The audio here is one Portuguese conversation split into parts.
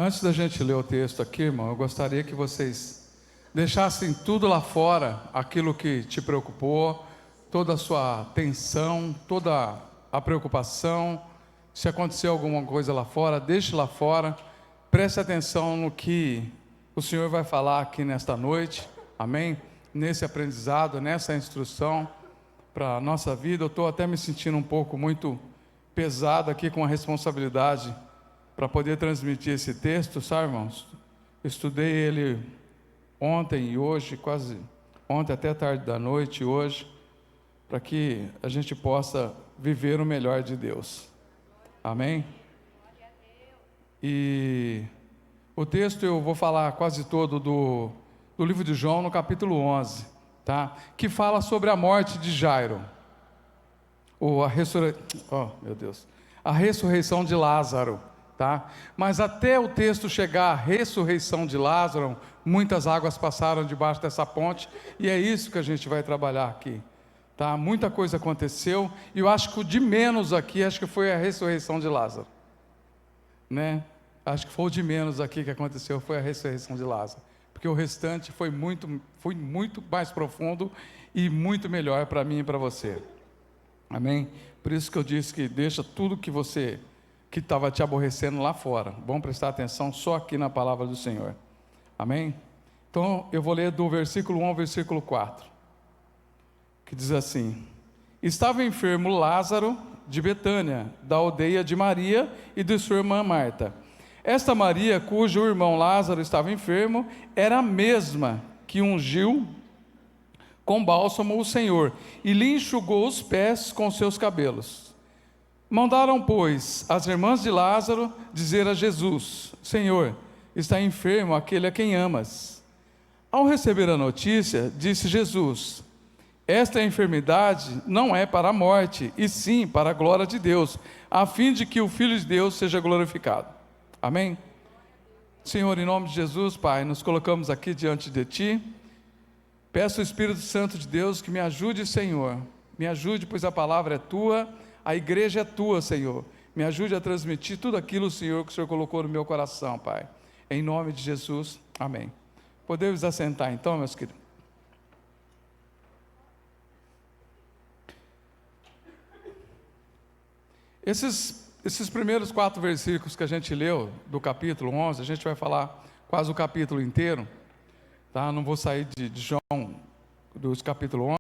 Antes da gente ler o texto aqui, irmão, eu gostaria que vocês deixassem tudo lá fora, aquilo que te preocupou, toda a sua tensão, toda a preocupação. Se acontecer alguma coisa lá fora, deixe lá fora. Preste atenção no que o Senhor vai falar aqui nesta noite, amém? Nesse aprendizado, nessa instrução para a nossa vida. Eu estou até me sentindo um pouco muito pesado aqui com a responsabilidade para poder transmitir esse texto, sabe, irmãos? Estudei ele ontem e hoje, quase ontem até tarde da noite e hoje, para que a gente possa viver o melhor de Deus, amém? E o texto eu vou falar quase todo do livro de João, no capítulo 11, tá? Que fala sobre a morte de Jairo, ou a ressurreição de Lázaro, tá? Mas até o texto chegar à ressurreição de Lázaro, muitas águas passaram debaixo dessa ponte, e é isso que a gente vai trabalhar aqui, tá? Muita coisa aconteceu, e eu acho que o de menos aqui, acho que foi a ressurreição de Lázaro, né? Acho que foi o de menos aqui que aconteceu, foi a ressurreição de Lázaro, porque o restante foi muito mais profundo e muito melhor para mim e para você, amém? Por isso que eu disse que deixa tudo que estava te aborrecendo lá fora. Vamos prestar atenção só aqui na palavra do Senhor, amém? Então eu vou ler do versículo 1 ao versículo 4, que diz assim: estava enfermo Lázaro de Betânia, da aldeia de Maria e de sua irmã Marta. Esta Maria, cujo irmão Lázaro estava enfermo, era a mesma que ungiu com bálsamo o Senhor e lhe enxugou os pés com seus cabelos. Mandaram, pois, as irmãs de Lázaro dizer a Jesus: Senhor, está enfermo aquele a quem amas. Ao receber a notícia, disse Jesus: esta enfermidade não é para a morte, e sim para a glória de Deus, a fim de que o Filho de Deus seja glorificado. Amém? Senhor, em nome de Jesus, Pai, nos colocamos aqui diante de Ti. Peço ao Espírito Santo de Deus que me ajude, Senhor. Me ajude, pois a palavra é Tua, a igreja é Tua, Senhor. Me ajude a transmitir tudo aquilo, Senhor, que o Senhor colocou no meu coração, Pai. Em nome de Jesus, amém. Podemos assentar então, meus queridos? Esses primeiros 4 versículos que a gente leu do capítulo 11, a gente vai falar quase o capítulo inteiro, tá? Não vou sair de João, dos capítulo 11.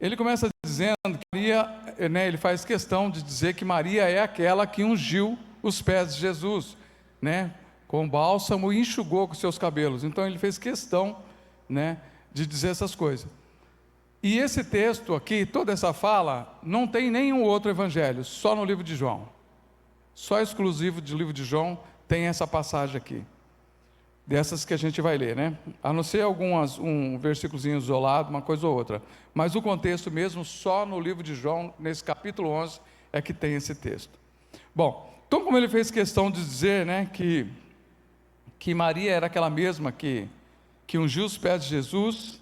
Ele começa dizendo que Maria, né, ele faz questão de dizer que Maria é aquela que ungiu os pés de Jesus, né, com bálsamo e enxugou com seus cabelos. Então ele fez questão, né, de dizer essas coisas. E esse texto aqui, toda essa fala, não tem nenhum outro evangelho, só no livro de João. Só exclusivo do livro de João tem essa passagem aqui. Dessas que a gente vai ler, né? A não ser um versículozinho isolado, uma coisa ou outra. Mas o contexto mesmo, só no livro de João, nesse capítulo 11, é que tem esse texto. Bom, então como ele fez questão de dizer, né, que Maria era aquela mesma que ungiu os pés de Jesus,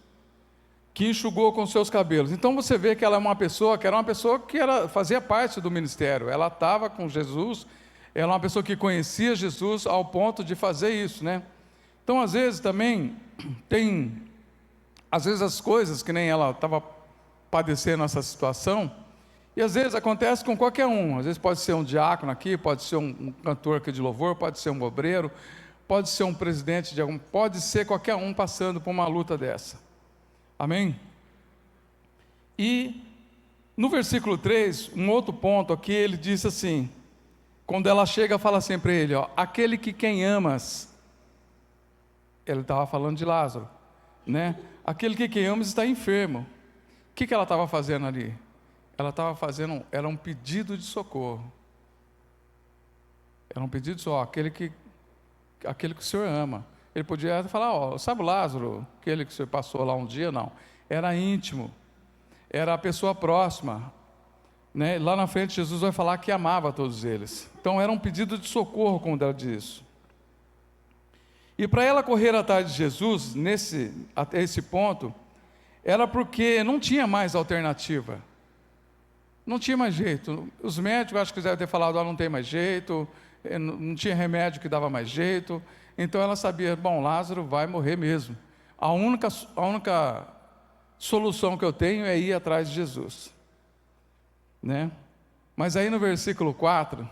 que enxugou com seus cabelos. Então você vê que ela é uma pessoa que fazia parte do ministério. Ela estava com Jesus, ela é uma pessoa que conhecia Jesus ao ponto de fazer isso, né? Então às vezes também às vezes as coisas que nem ela estava padecendo essa situação, e às vezes acontece com qualquer um. Às vezes pode ser um diácono aqui, pode ser um cantor aqui de louvor, pode ser um obreiro, pode ser um presidente pode ser qualquer um passando por uma luta dessa. Amém? E no versículo 3, um outro ponto aqui, ele diz assim, quando ela chega, fala assim para ele, ó, aquele que quem amas, ele estava falando de Lázaro, né? Aquele que quem amas está enfermo. O que ela estava fazendo ali? Ela estava fazendo, era um pedido de socorro. Era um pedido de socorro, aquele que o Senhor ama. Ele podia falar, ó, sabe o Lázaro, aquele que você passou lá um dia? Não, era íntimo, era a pessoa próxima, né? Lá na frente Jesus vai falar que amava todos eles. Então era um pedido de socorro, como ela diz. E para ela correr atrás de Jesus, até esse ponto, era porque não tinha mais alternativa. Não tinha mais jeito. Os médicos acho que devem ter falado, não tem mais jeito, não tinha remédio que dava mais jeito, então ela sabia, bom, Lázaro vai morrer mesmo. A única solução que eu tenho é ir atrás de Jesus, né? Mas aí no versículo 4,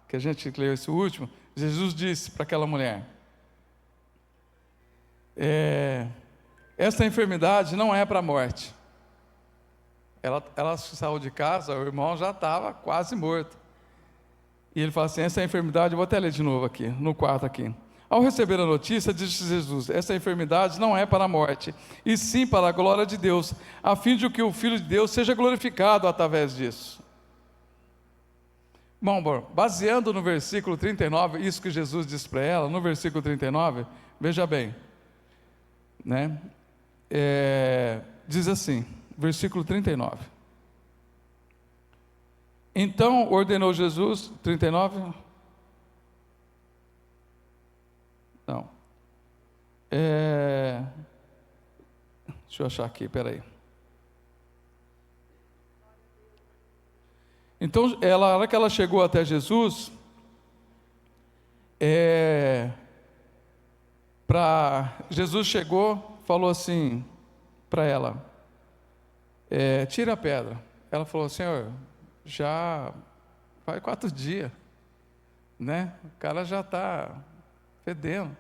que a gente leu esse último, Jesus disse para aquela mulher: esta enfermidade não é para a morte. Ela saiu de casa, o irmão já estava quase morto. E ele fala assim: essa enfermidade, eu vou até ler de novo aqui, no 4 aqui. Ao receber a notícia, disse Jesus: essa enfermidade não é para a morte, e sim para a glória de Deus, a fim de que o Filho de Deus seja glorificado através disso. Bom, baseando no versículo 39, isso que Jesus disse para ela, no versículo 39, veja bem, né? Diz assim, versículo 39. Então ordenou Jesus, 39? Não. Deixa eu achar aqui, peraí. Então, a hora que ela chegou até Jesus, Jesus chegou, falou assim para ela: tira a pedra. Ela falou: Senhor, já faz 4 dias, né? O cara já está fedendo.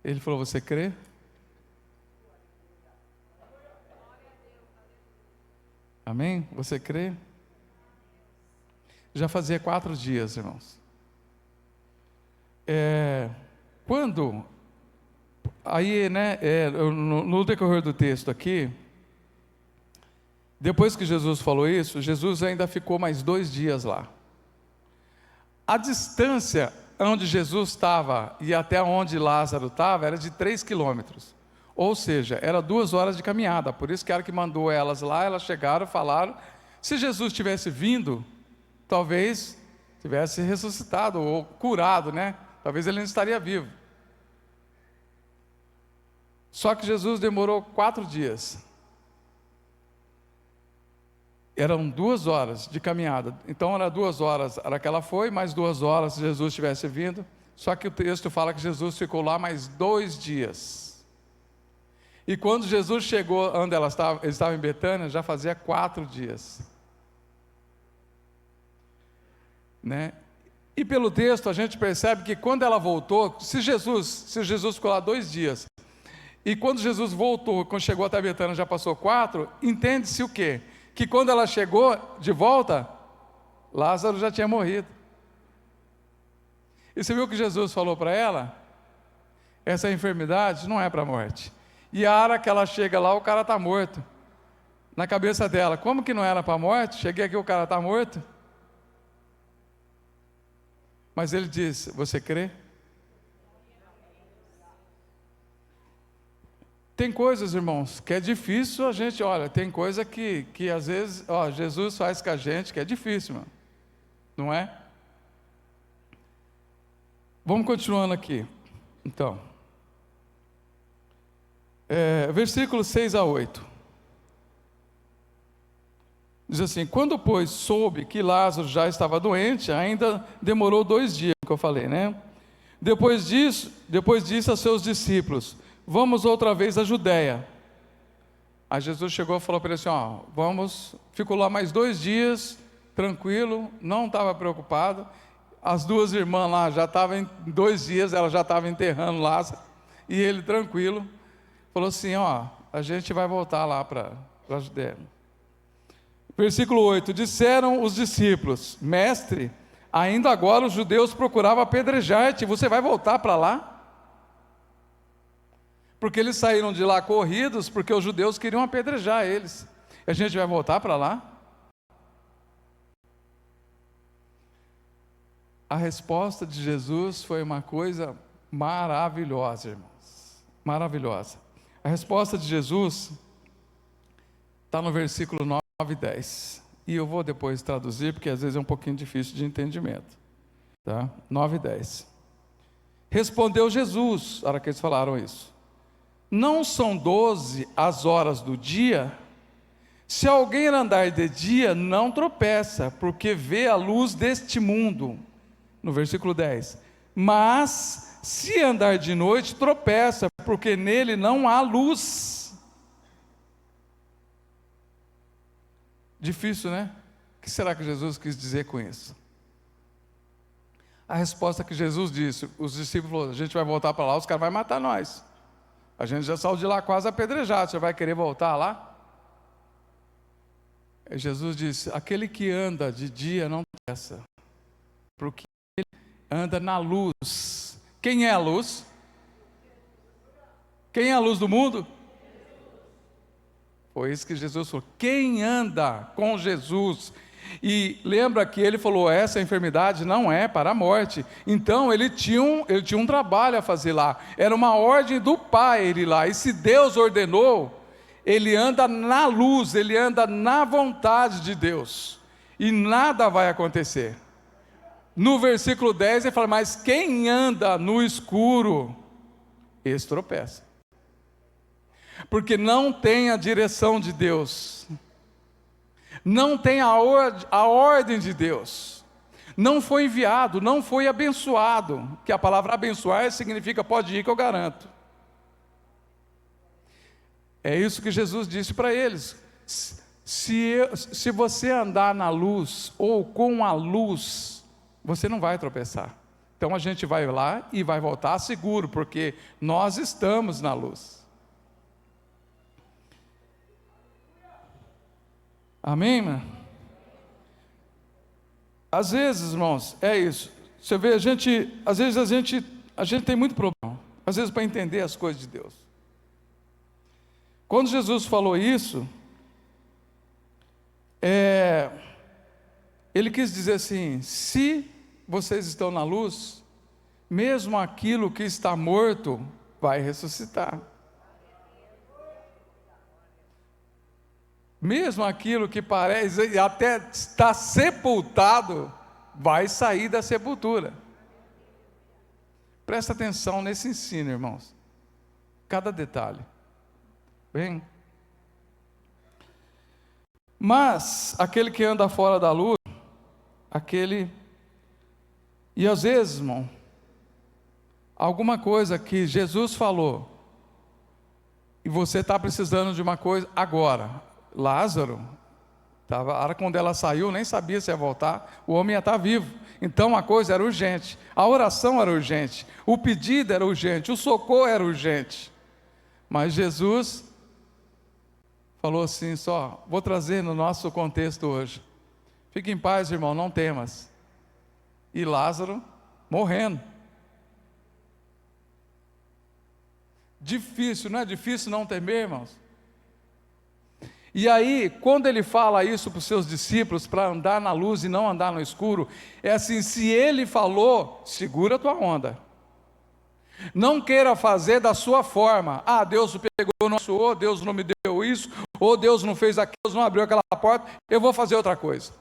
Ele falou: você crê? Amém? Você crê? Já fazia 4 dias, irmãos. Quando, aí, né, no decorrer do texto aqui, depois que Jesus falou isso, Jesus ainda ficou mais 2 dias lá. A distância onde Jesus estava e até onde Lázaro estava era de 3 quilômetros. Ou seja, era 2 horas de caminhada. Por isso que era que mandou elas lá, elas chegaram, falaram. Se Jesus tivesse vindo, talvez tivesse ressuscitado ou curado, né? Talvez ele não estaria vivo. Só que Jesus demorou 4 dias. Eram 2 horas de caminhada. Então era 2 horas, era que ela foi, mais 2 horas se Jesus tivesse vindo. Só que o texto fala que Jesus ficou lá mais 2 dias. E quando Jesus chegou onde ele estava em Betânia, já fazia 4 dias. Né? E pelo texto a gente percebe que quando ela voltou, se Jesus ficou lá 2 dias, e quando Jesus voltou, quando chegou até Betânia já passou 4, entende-se o quê? Que quando ela chegou de volta, Lázaro já tinha morrido. E você viu o que Jesus falou para ela? Essa enfermidade não é para a morte. E a hora que ela chega lá, o cara está morto. Na cabeça dela, como que não era para a morte? Cheguei aqui, o cara está morto. Mas ele diz: você crê? Tem coisas, irmãos, que é difícil a gente, olha, tem coisa que às vezes, Jesus faz com a gente que é difícil, mano. Não é? Vamos continuando aqui. Então, versículos 6 a 8. Diz assim: quando, pois, soube que Lázaro já estava doente, ainda demorou 2 dias, que eu falei, né? Depois disse a seus discípulos: vamos outra vez à Judéia. Aí Jesus chegou e falou para ele assim: ficou lá mais 2 dias, tranquilo, não estava preocupado. As 2 irmãs lá já estavam em 2 dias, ela já estava enterrando Lázaro, e ele tranquilo, falou assim: a gente vai voltar lá para a Judéia. Versículo 8, disseram os discípulos: mestre, ainda agora os judeus procuravam apedrejar-te, você vai voltar para lá? Porque eles saíram de lá corridos, porque os judeus queriam apedrejar eles. A gente vai voltar para lá? A resposta de Jesus foi uma coisa maravilhosa, irmãos. Maravilhosa. A resposta de Jesus está no versículo 9 e 10. E eu vou depois traduzir, porque às vezes é um pouquinho difícil de entendimento. Tá? 9 e 10. Respondeu Jesus, na hora que eles falaram isso: não são 12 as horas do dia? Se alguém andar de dia, não tropeça, porque vê a luz deste mundo. No versículo 10. Mas, se andar de noite, tropeça, porque nele não há luz. Difícil, né? O que será que Jesus quis dizer com isso? A resposta que Jesus disse, os discípulos falaram, a gente vai voltar para lá, os caras vão matar nós. A gente já saiu de lá quase apedrejado, você vai querer voltar lá? E Jesus disse, aquele que anda de dia não tropeça, porque ele anda na luz. Quem é a luz? Quem é a luz do mundo? Foi isso que Jesus falou. Quem anda com Jesus? E lembra que ele falou, essa enfermidade não é para a morte. Então ele tinha um trabalho a fazer lá. Era uma ordem do Pai ele ir lá. E se Deus ordenou, ele anda na luz, ele anda na vontade de Deus. E nada vai acontecer. No versículo 10 ele fala, mas quem anda no escuro, esse tropeça. Porque não tem a direção de Deus, não tem a ordem de Deus, não foi enviado, não foi abençoado, que a palavra abençoar significa pode ir que eu garanto. É isso que Jesus disse para eles, se você andar na luz, ou com a luz, você não vai tropeçar. Então a gente vai lá e vai voltar seguro, porque nós estamos na luz. Amém, mano? Às vezes, irmãos, é isso. Você vê, às vezes a gente tem muito problema, às vezes para entender as coisas de Deus. Quando Jesus falou isso, ele quis dizer assim, se vocês estão na luz, mesmo aquilo que está morto vai ressuscitar. Mesmo aquilo que parece até está sepultado, vai sair da sepultura. Presta atenção nesse ensino, irmãos. Cada detalhe. Bem. Mas, aquele que anda fora da luz, e às vezes, irmão, alguma coisa que Jesus falou, e você está precisando de uma coisa agora. Lázaro, a hora quando ela saiu, nem sabia se ia voltar, o homem ia estar vivo, então a coisa era urgente, a oração era urgente, o pedido era urgente, o socorro era urgente, mas Jesus falou assim, só, vou trazer no nosso contexto hoje, fique em paz, irmão, não temas, e Lázaro morrendo, difícil, não é difícil não temer, irmãos? E aí, quando ele fala isso para os seus discípulos, para andar na luz e não andar no escuro, é assim, se ele falou, segura a tua onda. Não queira fazer da sua forma. Ah, Deus pegou, não abençoou, Deus não me deu isso, ou Deus não fez aquilo, Deus não abriu aquela porta, eu vou fazer outra coisa.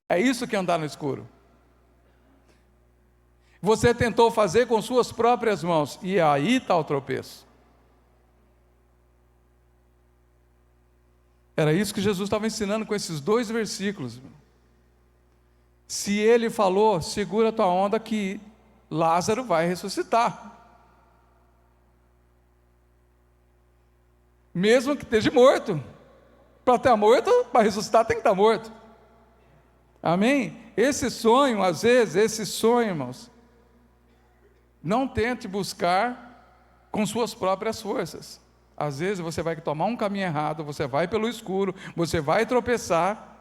É isso que é andar no escuro. Você tentou fazer com suas próprias mãos, e aí está o tropeço. Era isso que Jesus estava ensinando com esses 2 versículos. Se ele falou, segura a tua onda que Lázaro vai ressuscitar. Mesmo que esteja morto. Para estar morto, para ressuscitar tem que estar morto. Amém? Esse sonho, às vezes, irmãos, não tente buscar com suas próprias forças. Às vezes você vai tomar um caminho errado, você vai pelo escuro, você vai tropeçar,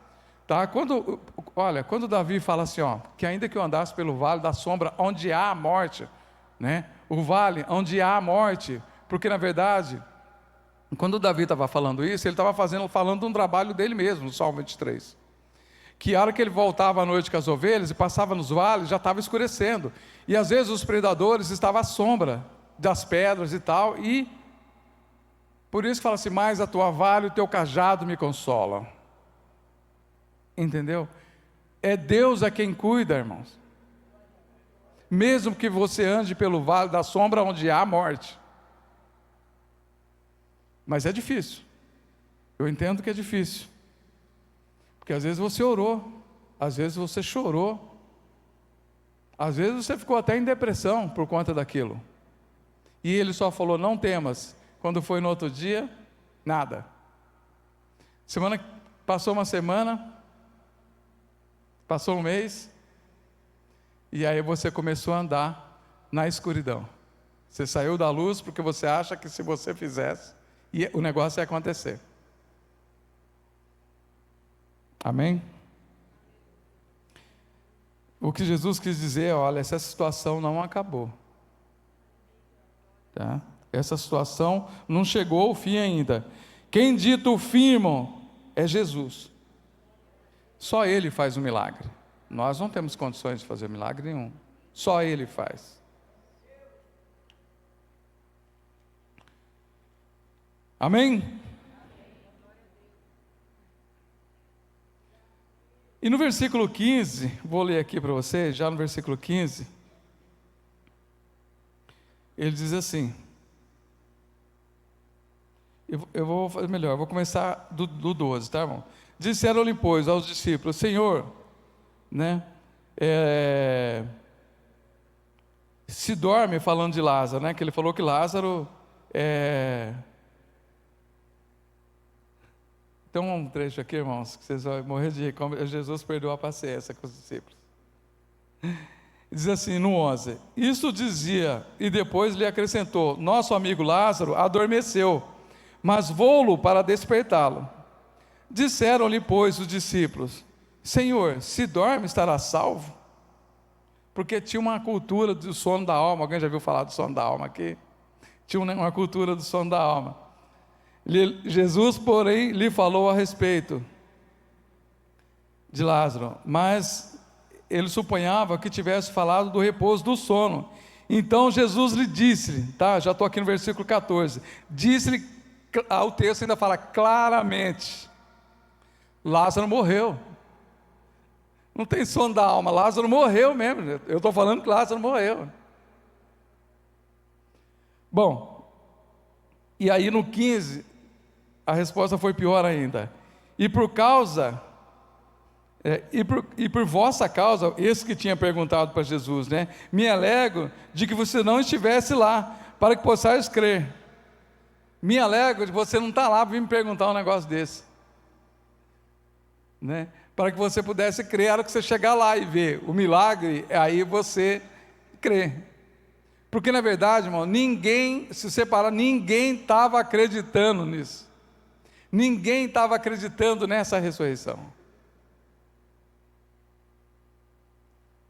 tá? Quando Davi fala assim, que ainda que eu andasse pelo vale da sombra, onde há a morte, né? O vale onde há a morte, porque na verdade, quando Davi estava falando isso, ele estava falando de um trabalho dele mesmo, no Salmo 23, que a hora que ele voltava à noite com as ovelhas e passava nos vales, já estava escurecendo, e às vezes os predadores estavam à sombra das pedras e tal, e por isso que fala assim, mais a tua vara e o teu cajado me consolam. Entendeu? É Deus a quem cuida, irmãos. Mesmo que você ande pelo vale da sombra onde há morte. Mas é difícil. Eu entendo que é difícil. Porque às vezes você orou, às vezes você chorou. Às vezes você ficou até em depressão por conta daquilo. E ele só falou, não temas. Quando foi no outro dia, nada. Passou uma semana, passou um mês, e aí você começou a andar na escuridão. Você saiu da luz porque você acha que se você fizesse, o negócio ia acontecer. Amém? O que Jesus quis dizer é, olha, essa situação não acabou. Tá? Essa situação não chegou ao fim ainda. Quem dita o fim, irmão, é Jesus. Só Ele faz o milagre. Nós não temos condições de fazer milagre nenhum. Só Ele faz. Amém? E no versículo 15, vou ler aqui para vocês, já no versículo 15, ele diz assim, eu vou fazer melhor, eu vou começar do 12, tá, irmão? Disseram-lhe, pois, aos discípulos, Senhor, né, se dorme, falando de Lázaro, né, que ele falou que Lázaro Tem um trecho aqui, irmãos, que vocês vão morrer de rir, como Jesus perdeu a paciência com os discípulos. Diz assim, no 11, isso dizia, e depois lhe acrescentou, nosso amigo Lázaro adormeceu, mas vou-lo para despertá-lo. Disseram-lhe, pois, os discípulos, Senhor, se dorme, estará salvo? Porque tinha uma cultura do sono da alma. Alguém já viu falar do sono da alma aqui? Tinha uma cultura do sono da alma. Jesus, porém, lhe falou a respeito de Lázaro, mas ele supunhava que tivesse falado do repouso do sono. Então Jesus lhe disse, tá? Já estou aqui no versículo 14. Disse-lhe, o texto ainda fala claramente: Lázaro morreu. Não tem sono da alma, Lázaro morreu mesmo. Eu estou falando que Lázaro morreu. Bom, e aí no 15, a resposta foi pior ainda. E por vossa causa, esse que tinha perguntado para Jesus, né? Me alegro de que você não estivesse lá, para que possais crer. Me alegro de você não estar lá para vir me perguntar um negócio desse, né? Para que você pudesse crer, era que você chegar lá e ver o milagre, aí você crê. Porque na verdade, irmão, se você parar, ninguém estava acreditando nisso. Ninguém estava acreditando nessa ressurreição.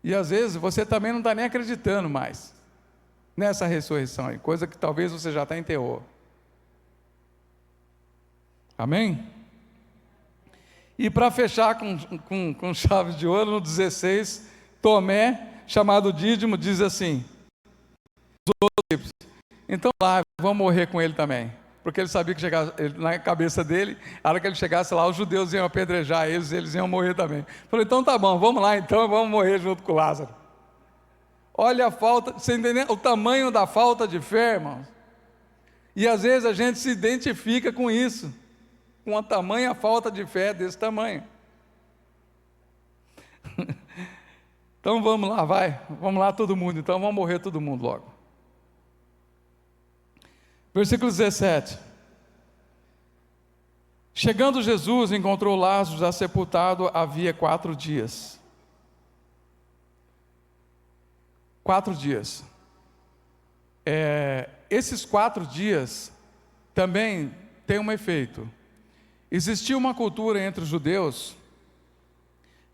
E às vezes você também não está nem acreditando mais nessa ressurreição aí, coisa que talvez você já está em terror. Amém? E para fechar com chave de ouro, no 16, Tomé, chamado Dídimo, diz assim, então lá, vamos morrer com ele também. Porque ele sabia que na cabeça dele, a hora que ele chegasse lá, os judeus iam apedrejar eles iam morrer também. Falei, então tá bom, vamos lá então, vamos morrer junto com Lázaro. Olha a falta, você entendeu? O tamanho da falta de fé, irmãos. E às vezes a gente se identifica com isso, com a tamanha falta de fé desse tamanho. Então vamos lá, vamos lá todo mundo, então vamos morrer todo mundo logo. Versículo 17. Chegando Jesus, encontrou Lázaro já sepultado havia 4 dias. 4 dias. Esses 4 dias também tem um efeito. Existia uma cultura entre os judeus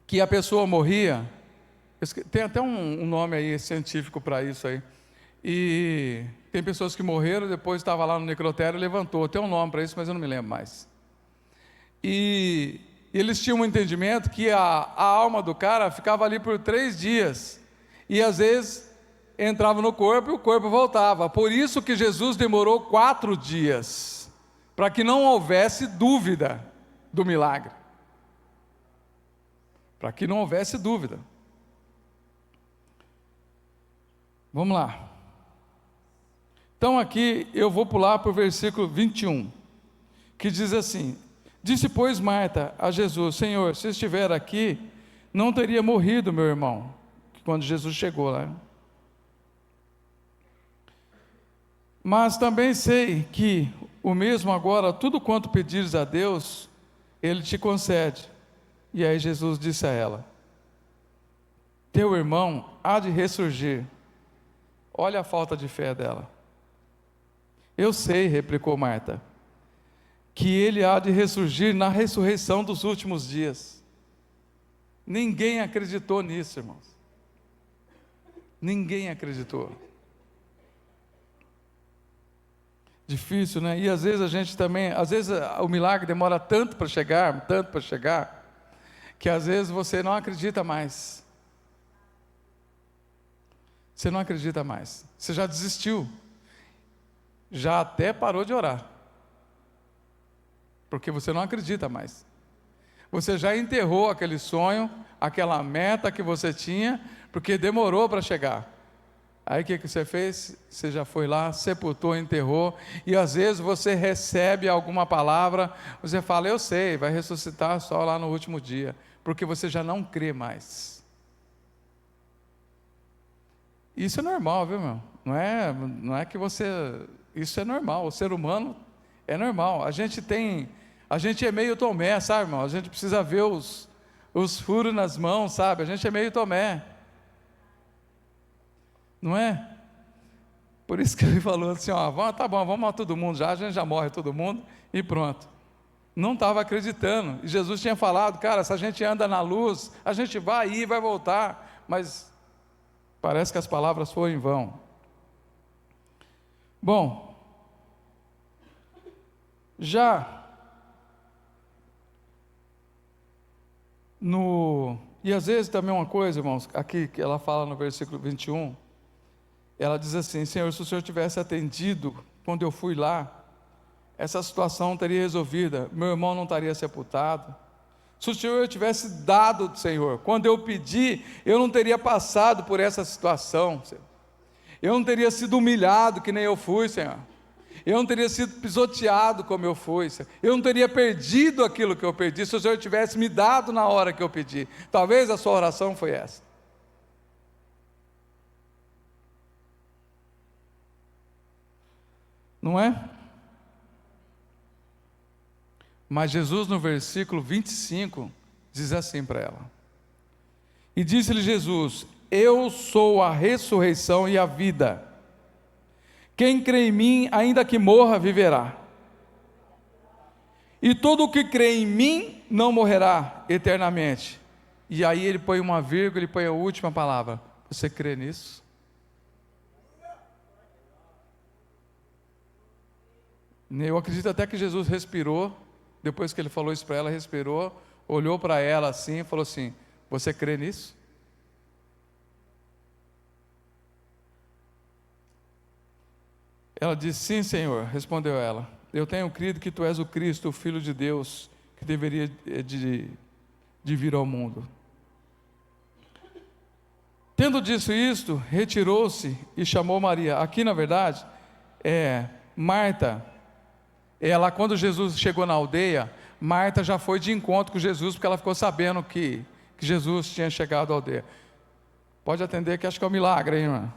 que a pessoa morria, tem até um nome aí científico para isso aí, e tem pessoas que morreram, depois estava lá no necrotério e levantou, tem um nome para isso, mas eu não me lembro mais. E eles tinham um entendimento que a alma do cara ficava ali por 3 dias, e às vezes entrava no corpo e o corpo voltava. Por isso que Jesus demorou 4 dias, para que não houvesse dúvida do milagre. Para que não houvesse dúvida. Vamos lá. Então aqui eu vou pular para o versículo 21, que diz assim: disse, pois, Marta a Jesus, Senhor, se estiver aqui, não teria morrido meu irmão. quando Jesus chegou lá. Mas também sei que o mesmo agora, tudo quanto pedires a Deus, Ele te concede. E aí Jesus disse a ela: teu irmão há de ressurgir. Olha a falta de fé dela. Eu sei, replicou Marta, que ele há de ressurgir na ressurreição dos últimos dias. Ninguém acreditou nisso, irmãos. Ninguém acreditou. Difícil, né? E às vezes a gente também, às vezes o milagre demora tanto para chegar, que às vezes você não acredita mais. Você não acredita mais. Você já desistiu. Já até parou de orar. Porque você não acredita mais. Você já enterrou aquele sonho, aquela meta que você tinha, porque demorou para chegar. Aí o que você fez? Você já foi lá, sepultou, enterrou, e às vezes você recebe alguma palavra, você fala, eu sei, vai ressuscitar só lá no último dia, porque você já não crê mais. Isso é normal, viu, meu? Não é que você... Isso é normal, o ser humano é normal. A gente é meio Tomé, sabe, irmão? A gente precisa ver os furos nas mãos, sabe? A gente é meio Tomé. Não é? Por isso que ele falou assim, ó, tá bom, vamos matar todo mundo já, a gente já morre todo mundo e pronto. Não estava acreditando. E Jesus tinha falado, cara, se a gente anda na luz, a gente vai ir e vai voltar. Mas parece que as palavras foram em vão. Bom, e às vezes também uma coisa, irmãos, aqui que ela fala no versículo 21, ela diz assim, Senhor, se o Senhor tivesse atendido quando eu fui lá, essa situação teria resolvida, meu irmão não estaria sepultado. Se o Senhor tivesse dado, Senhor, quando eu pedi, eu não teria passado por essa situação, Senhor. Eu não teria sido humilhado que nem eu fui, Senhor. Eu não teria sido pisoteado como eu fui, Senhor. Eu não teria perdido aquilo que eu perdi, se o Senhor tivesse me dado na hora que eu pedi. Talvez a sua oração foi essa. Não é? Mas Jesus no versículo 25 diz assim para ela: e disse-lhe Jesus, eu sou a ressurreição e a vida, quem crê em mim, ainda que morra, viverá, e todo o que crê em mim não morrerá eternamente. E aí ele põe uma vírgula, ele põe a última palavra, você crê nisso? Eu acredito até que Jesus respirou, depois que ele falou isso para ela, respirou, olhou para ela assim e falou assim, você crê nisso? Ela disse, sim, Senhor, respondeu ela, eu tenho crido que tu és o Cristo, o Filho de Deus, que deveria de vir ao mundo. Tendo dito isto, retirou-se e chamou Maria. Aqui na verdade, Marta, ela quando Jesus chegou na aldeia, Marta já foi de encontro com Jesus, porque ela ficou sabendo que Jesus tinha chegado à aldeia. Pode atender que acho que é um milagre, hein, irmã?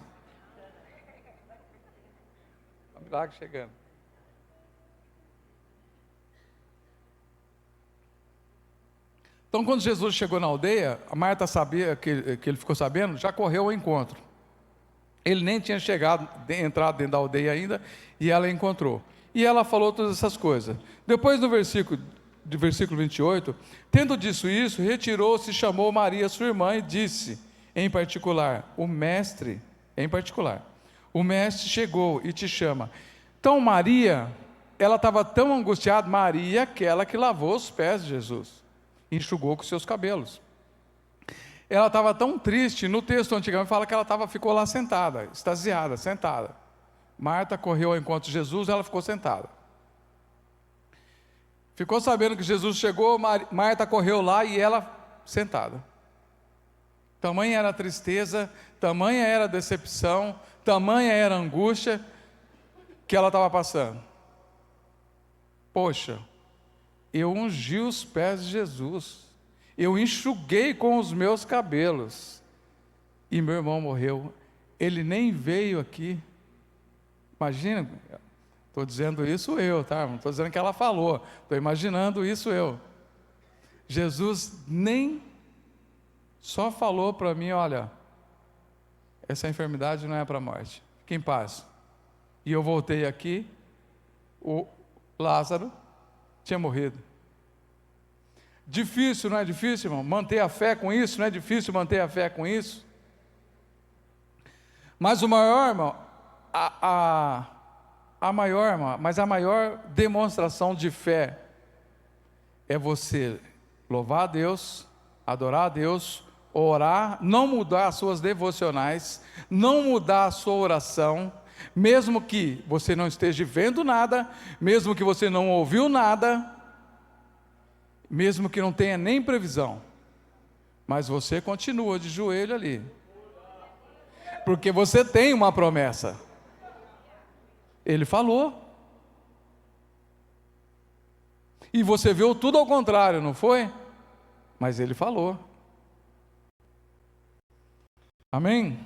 É um milagre chegando. Então quando Jesus chegou na aldeia, a Marta sabia que ele ficou sabendo, já correu ao encontro. Ele nem tinha entrado dentro da aldeia ainda, e ela encontrou. E ela falou todas essas coisas. Depois no versículo 28, tendo dito isso, retirou-se e chamou Maria, sua irmã, e disse, o mestre chegou e te chama. Então Maria, ela estava tão angustiada, Maria, aquela que lavou os pés de Jesus, enxugou com seus cabelos. Ela estava tão triste, no texto antigamente fala que ela ficou lá sentada, extasiada, sentada. Marta correu ao encontro de Jesus, ela ficou sentada. Ficou sabendo que Jesus chegou, Marta correu lá e ela sentada. Tamanha era a tristeza, tamanha era a decepção, tamanha era a angústia que ela estava passando. Poxa, eu ungi os pés de Jesus, eu enxuguei com os meus cabelos, e meu irmão morreu. Ele nem veio aqui. Imagina, estou dizendo isso eu, tá? Não estou dizendo que ela falou, estou imaginando isso eu. Jesus nem só falou para mim: olha, essa enfermidade não é para a morte, fique em paz. E eu voltei aqui, o Lázaro tinha morrido. Difícil, não é difícil, irmão? Manter a fé com isso, não é difícil manter a fé com isso? Mas o maior, irmão, a maior demonstração de fé é você louvar a Deus, adorar a Deus, orar, não mudar as suas devocionais, não mudar a sua oração, mesmo que você não esteja vendo nada, mesmo que você não ouviu nada, mesmo que não tenha nem previsão, mas você continua de joelho ali, porque você tem uma promessa. Ele falou, e você viu tudo ao contrário, não foi? Mas ele falou. Amém?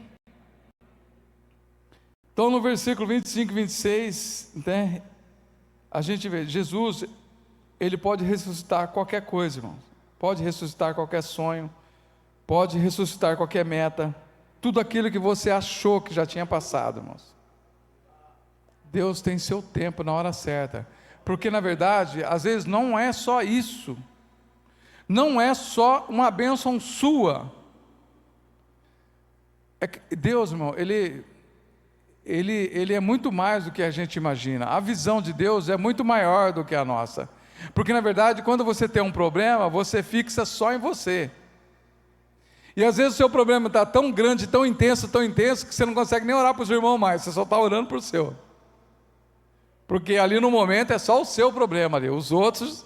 Então no versículo 25 e 26, né, a gente vê, Jesus, Ele pode ressuscitar qualquer coisa, irmão. Pode ressuscitar qualquer sonho, pode ressuscitar qualquer meta, tudo aquilo que você achou que já tinha passado, irmãos. Deus tem seu tempo na hora certa, porque na verdade, às vezes não é só isso, não é só uma bênção sua. Deus, irmão, Ele é muito mais do que a gente imagina. A visão de Deus é muito maior do que a nossa. Porque na verdade, quando você tem um problema, você fixa só em você. E às vezes o seu problema está tão grande, tão intenso, que você não consegue nem orar para os irmãos mais, você só está orando para o seu. Porque ali no momento é só o seu problema ali, os outros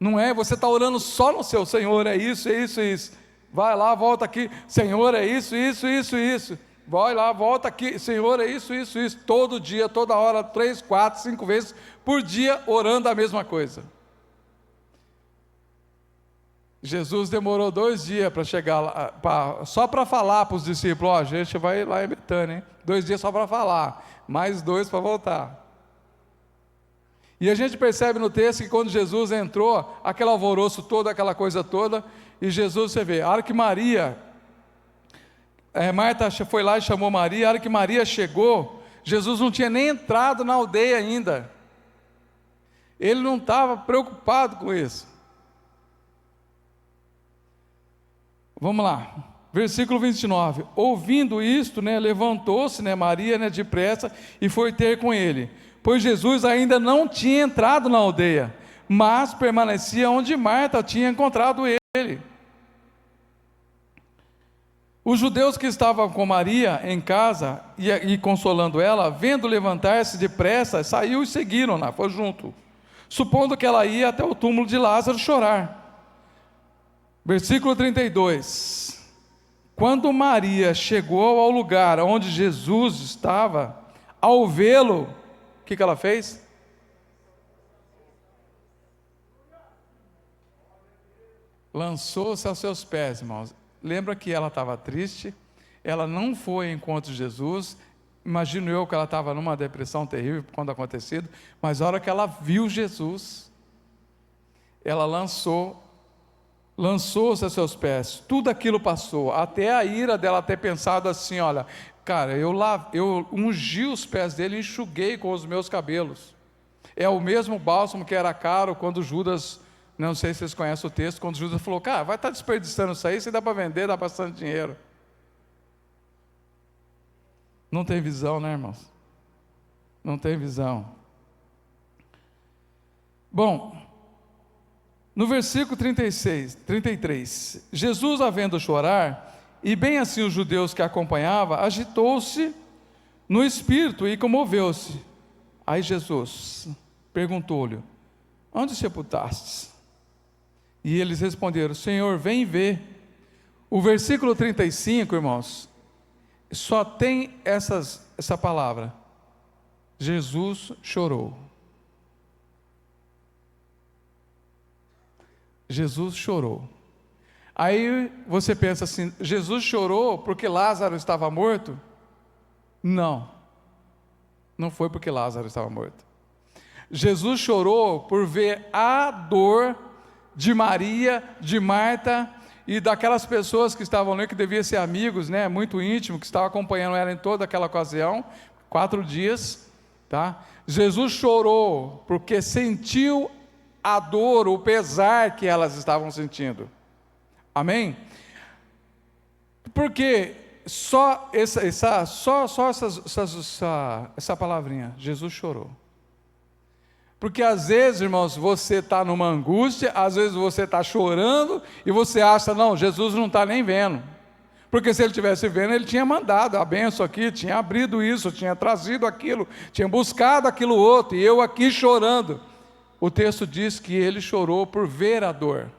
não é, você está orando só no seu. Senhor, é isso, é isso, é isso. Vai lá, volta aqui, Senhor, é isso, isso, isso, isso. Vai lá, volta aqui, Senhor, é isso, isso, isso. Todo dia, toda hora, 3, 4, 5 vezes por dia, orando a mesma coisa. Jesus demorou 2 dias para chegar lá, só para falar para os discípulos: ó, a gente vai lá em Betânia, hein? 2 dias só para falar, mais 2 para voltar. E a gente percebe no texto que quando Jesus entrou, aquele alvoroço todo, aquela coisa toda, e Jesus, você vê, a hora que Marta foi lá e chamou Maria, a hora que Maria chegou, Jesus não tinha nem entrado na aldeia ainda, ele não estava preocupado com isso. Vamos lá, versículo 29, ouvindo isto, levantou-se, Maria, depressa, e foi ter com ele, pois Jesus ainda não tinha entrado na aldeia, mas permanecia onde Marta tinha encontrado ele. Os judeus que estavam com Maria em casa e consolando ela, vendo levantar-se depressa, saiu e seguiram-na, foi junto, supondo que ela ia até o túmulo de Lázaro chorar. Versículo 32, quando Maria chegou ao lugar onde Jesus estava, ao vê-lo, o que ela fez? Lançou-se aos seus pés, irmãos. Lembra que ela estava triste, ela não foi ao encontro de Jesus, imagino eu que ela estava numa depressão terrível quando acontecido, mas a hora que ela viu Jesus, ela lançou-se a seus pés, tudo aquilo passou, até a ira dela ter pensado assim: olha, cara, eu ungi os pés dele e enxuguei com os meus cabelos. É o mesmo bálsamo que era caro quando Judas, não sei se vocês conhecem o texto, quando Judas falou: cara, vai estar desperdiçando isso aí, se dá para vender, dá bastante dinheiro. Não tem visão, né, irmãos? Não tem visão. Bom, no versículo 33, Jesus, havendo chorar, e bem assim os judeus que acompanhavam, agitou-se no espírito e comoveu-se. Aí Jesus perguntou-lhe: onde sepultastes? E eles responderam: Senhor, vem ver. O versículo 35, irmãos, só tem essa palavra: Jesus chorou. Jesus chorou. Aí você pensa assim, Jesus chorou porque Lázaro estava morto? Não, não foi porque Lázaro estava morto. Jesus chorou por ver a dor de Maria, de Marta e daquelas pessoas que estavam ali, que deviam ser amigos, né, muito íntimos, que estavam acompanhando ela em toda aquela ocasião, 4 dias, tá? Jesus chorou porque sentiu a dor, o pesar que elas estavam sentindo. Amém? Porque só essa palavrinha, Jesus chorou. Porque às vezes, irmãos, você está numa angústia, às vezes você está chorando, e você acha, não, Jesus não está nem vendo. Porque se ele estivesse vendo, ele tinha mandado a bênção aqui, tinha abrido isso, tinha trazido aquilo, tinha buscado aquilo outro, e eu aqui chorando. O texto diz que ele chorou por ver a dor.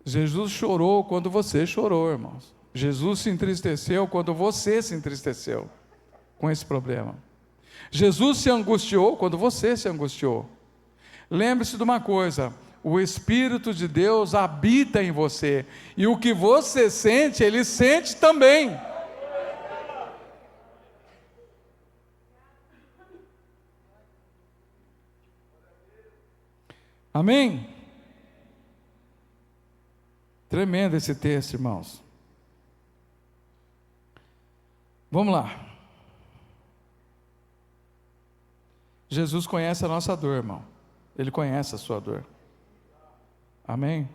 Jesus chorou quando você chorou, irmãos. Jesus se entristeceu quando você se entristeceu com esse problema. Jesus se angustiou quando você se angustiou. Lembre-se de uma coisa: o Espírito de Deus habita em você, e o que você sente, Ele sente também. Amém? Tremendo esse texto, irmãos. Vamos lá. Jesus conhece a nossa dor, irmão. Ele conhece a sua dor. Amém?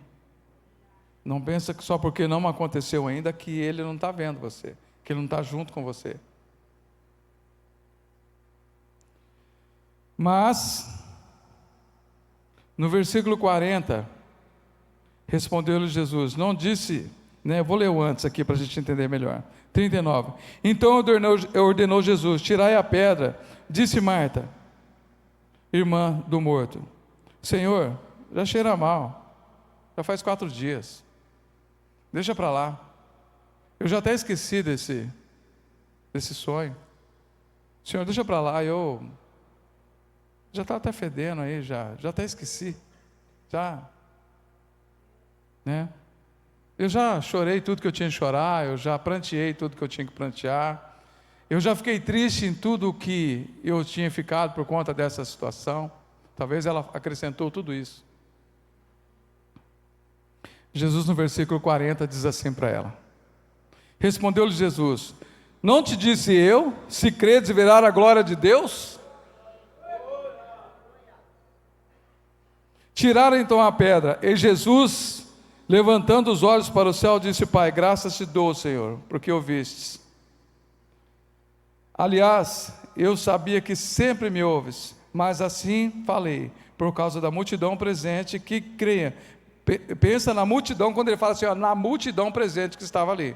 Não pensa que só porque não aconteceu ainda que Ele não está vendo você, que Ele não está junto com você. Mas, no versículo 40, respondeu-lhe Jesus, não disse, né, vou ler o antes aqui para a gente entender melhor. 39, então ordenou Jesus, tirai a pedra. Disse Marta, irmã do morto, Senhor, já cheira mal, já faz 4 dias, deixa para lá, eu já até esqueci desse sonho, Senhor, deixa para lá, eu já está até fedendo aí, já até esqueci, né? Eu já chorei tudo que eu tinha que chorar, eu já pranteei tudo que eu tinha que prantear, eu já fiquei triste em tudo que eu tinha ficado por conta dessa situação. Talvez ela acrescentou tudo isso. Jesus no versículo 40 diz assim para ela, respondeu-lhe Jesus, não te disse eu, se credes verás a glória de Deus? Tiraram então a pedra, e Jesus, levantando os olhos para o céu, disse, Pai, graças te dou, Senhor, porque ouvistes. Aliás, eu sabia que sempre me ouves, mas assim falei, por causa da multidão presente que creia. Pensa na multidão, quando ele fala assim, ó, na multidão presente que estava ali.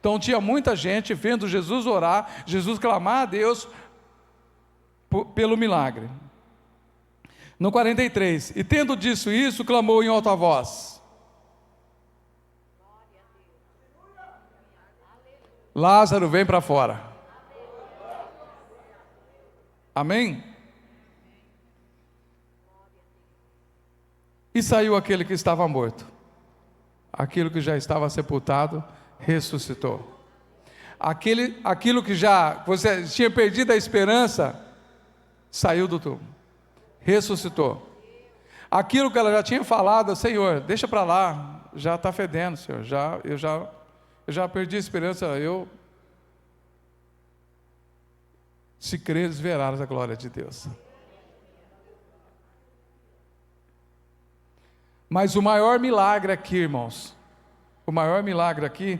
Então tinha muita gente vendo Jesus orar, Jesus clamar a Deus pelo milagre. No 43, e tendo dito isso, clamou em alta voz, Lázaro, vem para fora. Amém? E saiu aquele que estava morto, aquilo que já estava sepultado, ressuscitou. Aquilo que já você tinha perdido a esperança, saiu do túmulo, ressuscitou. Aquilo que ela já tinha falado, Senhor, deixa para lá, já está fedendo, Senhor, eu já perdi a esperança, se creres, verás a glória de Deus. Mas o maior milagre aqui, irmãos, o maior milagre aqui,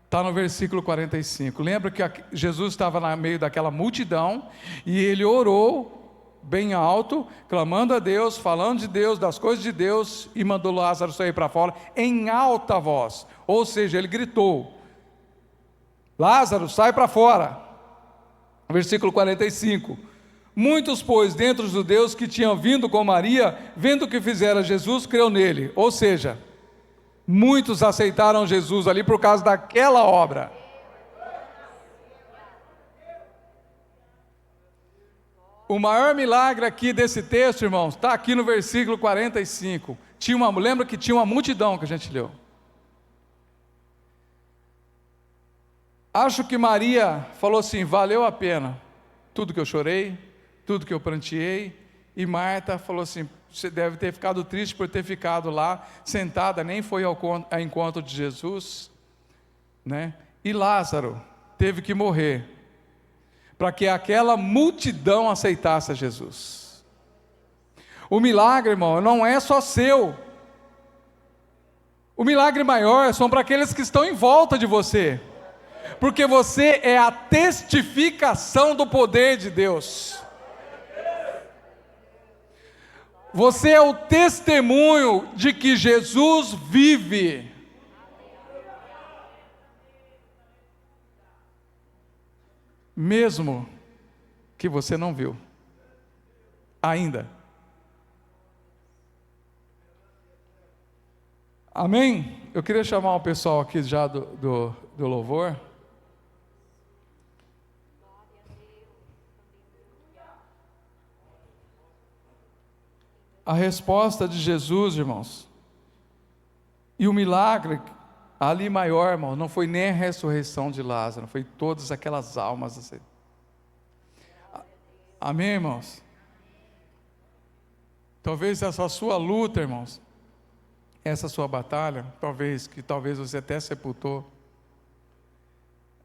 está no versículo 45, lembra que Jesus estava no meio daquela multidão, e ele orou, bem alto, clamando a Deus, falando de Deus, das coisas de Deus, e mandou Lázaro sair para fora, em alta voz, ou seja, ele gritou, Lázaro, sai para fora. Versículo 45, muitos, pois, dentre os judeus que tinham vindo com Maria, vendo o que fizera Jesus, creu nele, ou seja, muitos aceitaram Jesus ali por causa daquela obra. O maior milagre aqui desse texto, irmãos, está aqui no versículo 45. Lembra que tinha uma multidão que a gente leu. Acho que Maria falou assim: valeu a pena tudo que eu chorei, tudo que eu pranteei. E Marta falou assim: você deve ter ficado triste por ter ficado lá sentada, nem foi ao encontro de Jesus, né? E Lázaro teve que morrer para que aquela multidão aceitasse a Jesus. O milagre, irmão, não é só seu. O milagre maior são para aqueles que estão em volta de você, porque você é a testificação do poder de Deus. Você é o testemunho de que Jesus vive. Mesmo que você não viu ainda. Amém? Eu queria chamar o pessoal aqui já do louvor. A resposta de Jesus, irmãos, e o milagre ali maior, irmão, não foi nem a ressurreição de Lázaro, foi todas aquelas almas assim. Amém, irmãos? Talvez essa sua luta, irmãos, essa sua batalha, talvez você até sepultou.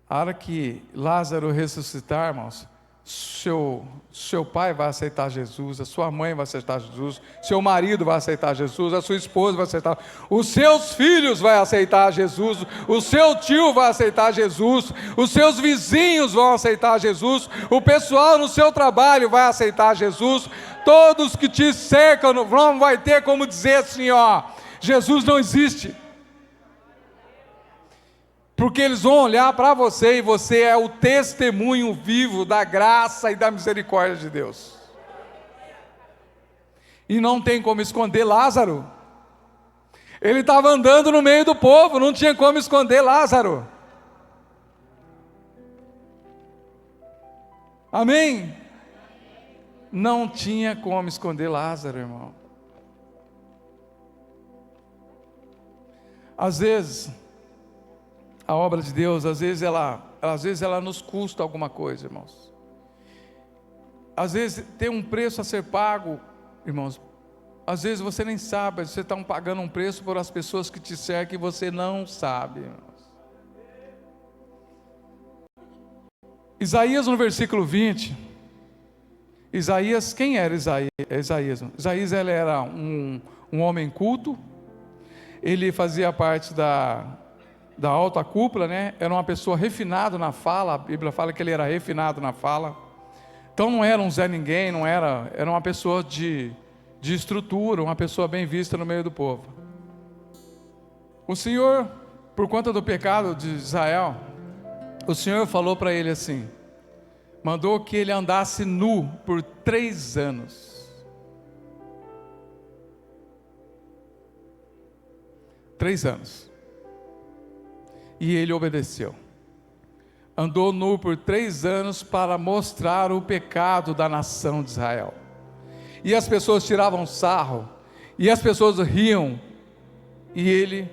A hora que Lázaro ressuscitar, irmãos, seu pai vai aceitar Jesus, a sua mãe vai aceitar Jesus, seu marido vai aceitar Jesus, a sua esposa vai aceitar, os seus filhos vão aceitar Jesus, o seu tio vai aceitar Jesus, os seus vizinhos vão aceitar Jesus, o pessoal no seu trabalho vai aceitar Jesus, todos que te cercam não vai ter como dizer assim, ó, Jesus não existe. Porque eles vão olhar para você e você é o testemunho vivo da graça e da misericórdia de Deus. E não tem como esconder Lázaro. Ele estava andando no meio do povo, não tinha como esconder Lázaro. Amém? Não tinha como esconder Lázaro, irmão. Às vezes a obra de Deus, às vezes ela nos custa alguma coisa, irmãos. Às vezes tem um preço a ser pago, irmãos. Às vezes você nem sabe, você está pagando um preço por as pessoas que te cercam e você não sabe, irmãos. Isaías no versículo 20, Isaías, quem era Isaías? Isaías ele era um homem culto, ele fazia parte da alta cúpula, né? Era uma pessoa refinada na fala, a Bíblia fala que ele era refinado na fala, então não era um Zé Ninguém, era uma pessoa de estrutura, uma pessoa bem vista no meio do povo. O Senhor, por conta do pecado de Israel, o Senhor falou para ele assim, mandou que ele andasse nu por 3 anos. 3 anos. E ele obedeceu. Andou nu por 3 anos para mostrar o pecado da nação de Israel. E as pessoas tiravam sarro, e as pessoas riam, e ele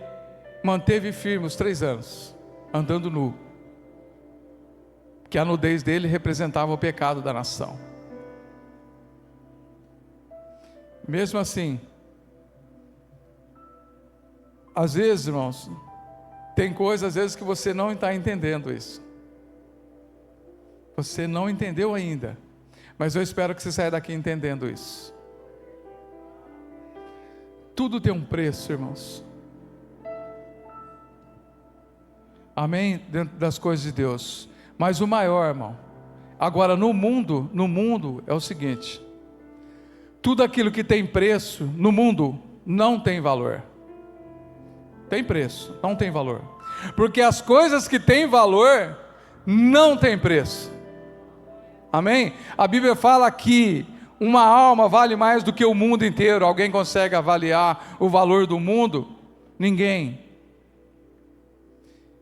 manteve firme os 3 anos, andando nu, que a nudez dele representava o pecado da nação. Mesmo assim, às vezes, irmãos, tem coisas às vezes que você não está entendendo isso. Você não entendeu ainda, mas eu espero que você saia daqui entendendo isso. Tudo tem um preço, irmãos. Amém? Dentro das coisas de Deus. Mas o maior, irmão, agora no mundo é o seguinte: tudo aquilo que tem preço no mundo não tem valor. Tem preço, não tem valor. Porque as coisas que têm valor não têm preço. Amém? A Bíblia fala que uma alma vale mais do que o mundo inteiro. Alguém consegue avaliar o valor do mundo? Ninguém.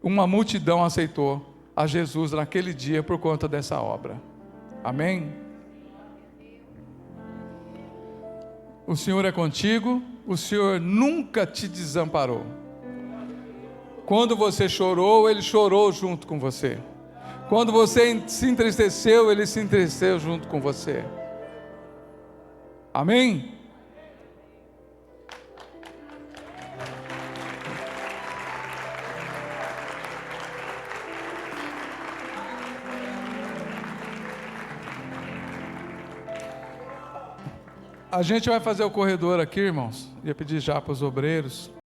Uma multidão aceitou a Jesus naquele dia por conta dessa obra. Amém? O Senhor é contigo, o Senhor nunca te desamparou. Quando você chorou, Ele chorou junto com você. Quando você se entristeceu, Ele se entristeceu junto com você. Amém? A gente vai fazer o corredor aqui, irmãos. Ia pedir já para os obreiros.